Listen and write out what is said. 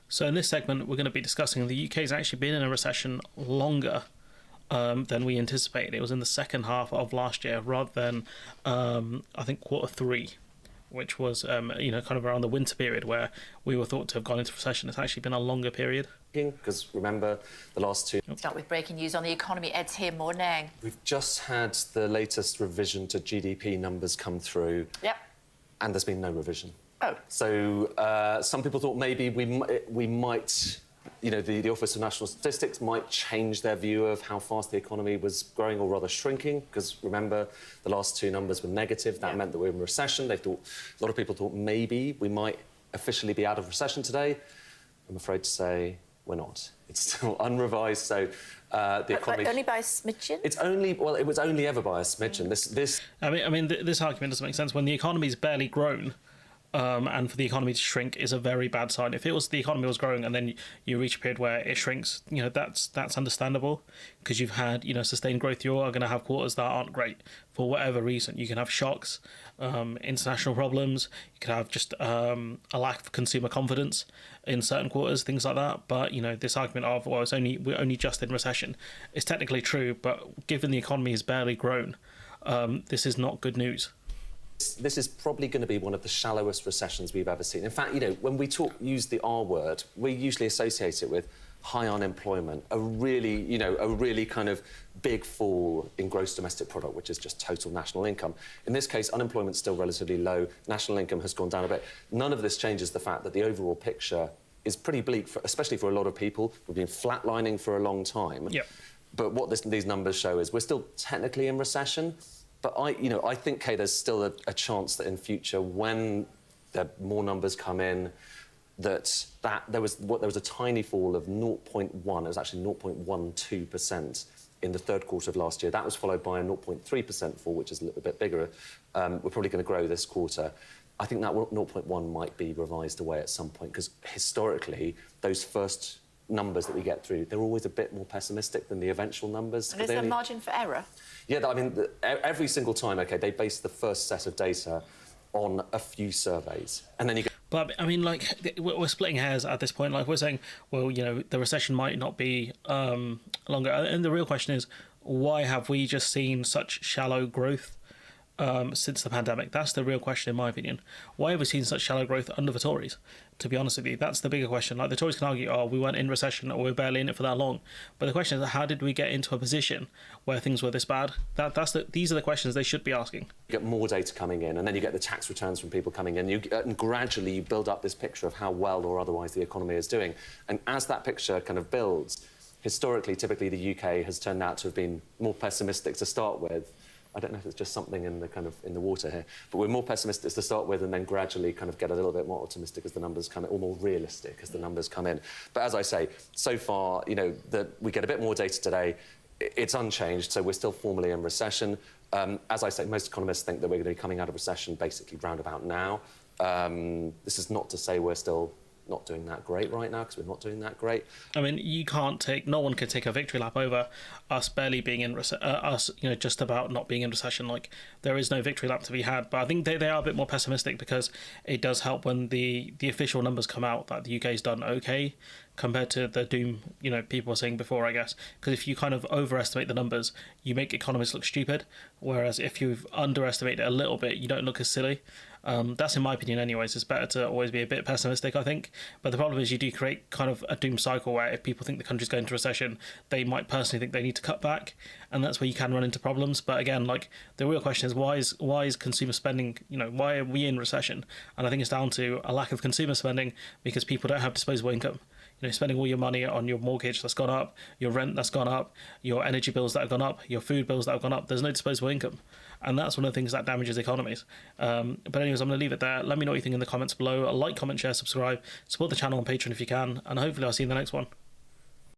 So in this segment, we're going to be discussing the UK's actually been in a recession longer than we anticipated. It was in the second half of last year rather than, I think, quarter 3, which was, kind of around the winter period where we were thought to have gone into recession. It's actually been a longer period. Because remember, the last two... Start with breaking news on the economy. Ed's here, morning. We've just had the latest revision to GDP numbers come through. Yep. And there's been no revision. Oh. So some people thought maybe we might, the Office of National Statistics might change their view of how fast the economy was growing, or rather shrinking, because remember, the last two numbers were negative. That meant that we were in recession. A lot of people thought maybe we might officially be out of recession today. I'm afraid to say we're not. It's still unrevised, so the economy... But only by a smidgen? It was only ever by a smidgen. This argument doesn't make sense when the economy's barely grown. And for the economy to shrink is a very bad sign. If it was the economy was growing and then you reach a period where it shrinks, that's understandable, because you've had sustained growth. You are going to have quarters that aren't great for whatever reason. You can have shocks, international problems. You could have just a lack of consumer confidence in certain quarters, things like that. But this argument of we're only just in recession is technically true, but given the economy has barely grown, this is not good news. This is probably going to be one of the shallowest recessions we've ever seen. In fact, when we use the R word, we usually associate it with high unemployment, a really kind of big fall in gross domestic product, which is just total national income. In this case, unemployment's still relatively low, national income has gone down a bit. None of this changes the fact that the overall picture is pretty bleak, especially for a lot of people. We've been flatlining for a long time. Yep. But what these numbers show is we're still technically in recession. But I think, Kay, there's still a chance that in future, when more numbers come in, that there was a tiny fall of 0.1. It was actually 0.12% in the third quarter of last year. That was followed by a 0.3% fall, which is a little bit bigger. We're probably going to grow this quarter. I think that 0.1 might be revised away at some point, because historically, those first numbers that we get through, they're always a bit more pessimistic than the eventual numbers. And is there margin for error? Yeah, every single time, OK, they base the first set of data on a few surveys, and then you go... But, we're splitting hairs at this point. We're saying, well, the recession might not be longer. And the real question is, why have we just seen such shallow growth since the pandemic? That's the real question, in my opinion. Why have we seen such shallow growth under the Tories? To be honest with you, that's the bigger question. The Tories can argue, we weren't in recession, or we're barely in it for that long. But the question is, how did we get into a position where things were this bad? These are the questions they should be asking. You get more data coming in, and then you get the tax returns from people coming in, and gradually you build up this picture of how well or otherwise the economy is doing. And as that picture kind of builds, historically, typically the UK has turned out to have been more pessimistic to start with. I don't know if it's just something in the water here, but we're more pessimistic to start with, and then gradually kind of get a little bit more optimistic as the numbers come in, or more realistic as the numbers come in. But as I say, so far, that we get a bit more data today. It's unchanged, so we're still formally in recession. As I say, most economists think that we're going to be coming out of recession basically round about now. This is not to say we're still not doing that great right now, because we're not doing that great. No one can take a victory lap over us barely being in just about not being in recession. There is no victory lap to be had. But I think they are a bit more pessimistic, because it does help when the official numbers come out that the UK's done okay compared to the doom people were saying before, I guess. Because if you kind of overestimate the numbers, you make economists look stupid, whereas if you've underestimated it a little bit, you don't look as silly. That's in my opinion anyways. It's better to always be a bit pessimistic, I think. But the problem is you do create kind of a doom cycle where if people think the country's going into recession, they might personally think they need to cut back, and that's where you can run into problems. But again, the real question is why is consumer spending, why are we in recession? And I think it's down to a lack of consumer spending, because people don't have disposable income. Spending all your money on your mortgage that's gone up, your rent that's gone up, your energy bills that have gone up, your food bills that have gone up. There's no disposable income. And that's one of the things that damages economies. But anyways, I'm going to leave it there. Let me know what you think in the comments below. Like, comment, share, subscribe. Support the channel on Patreon if you can. And hopefully I'll see you in the next one.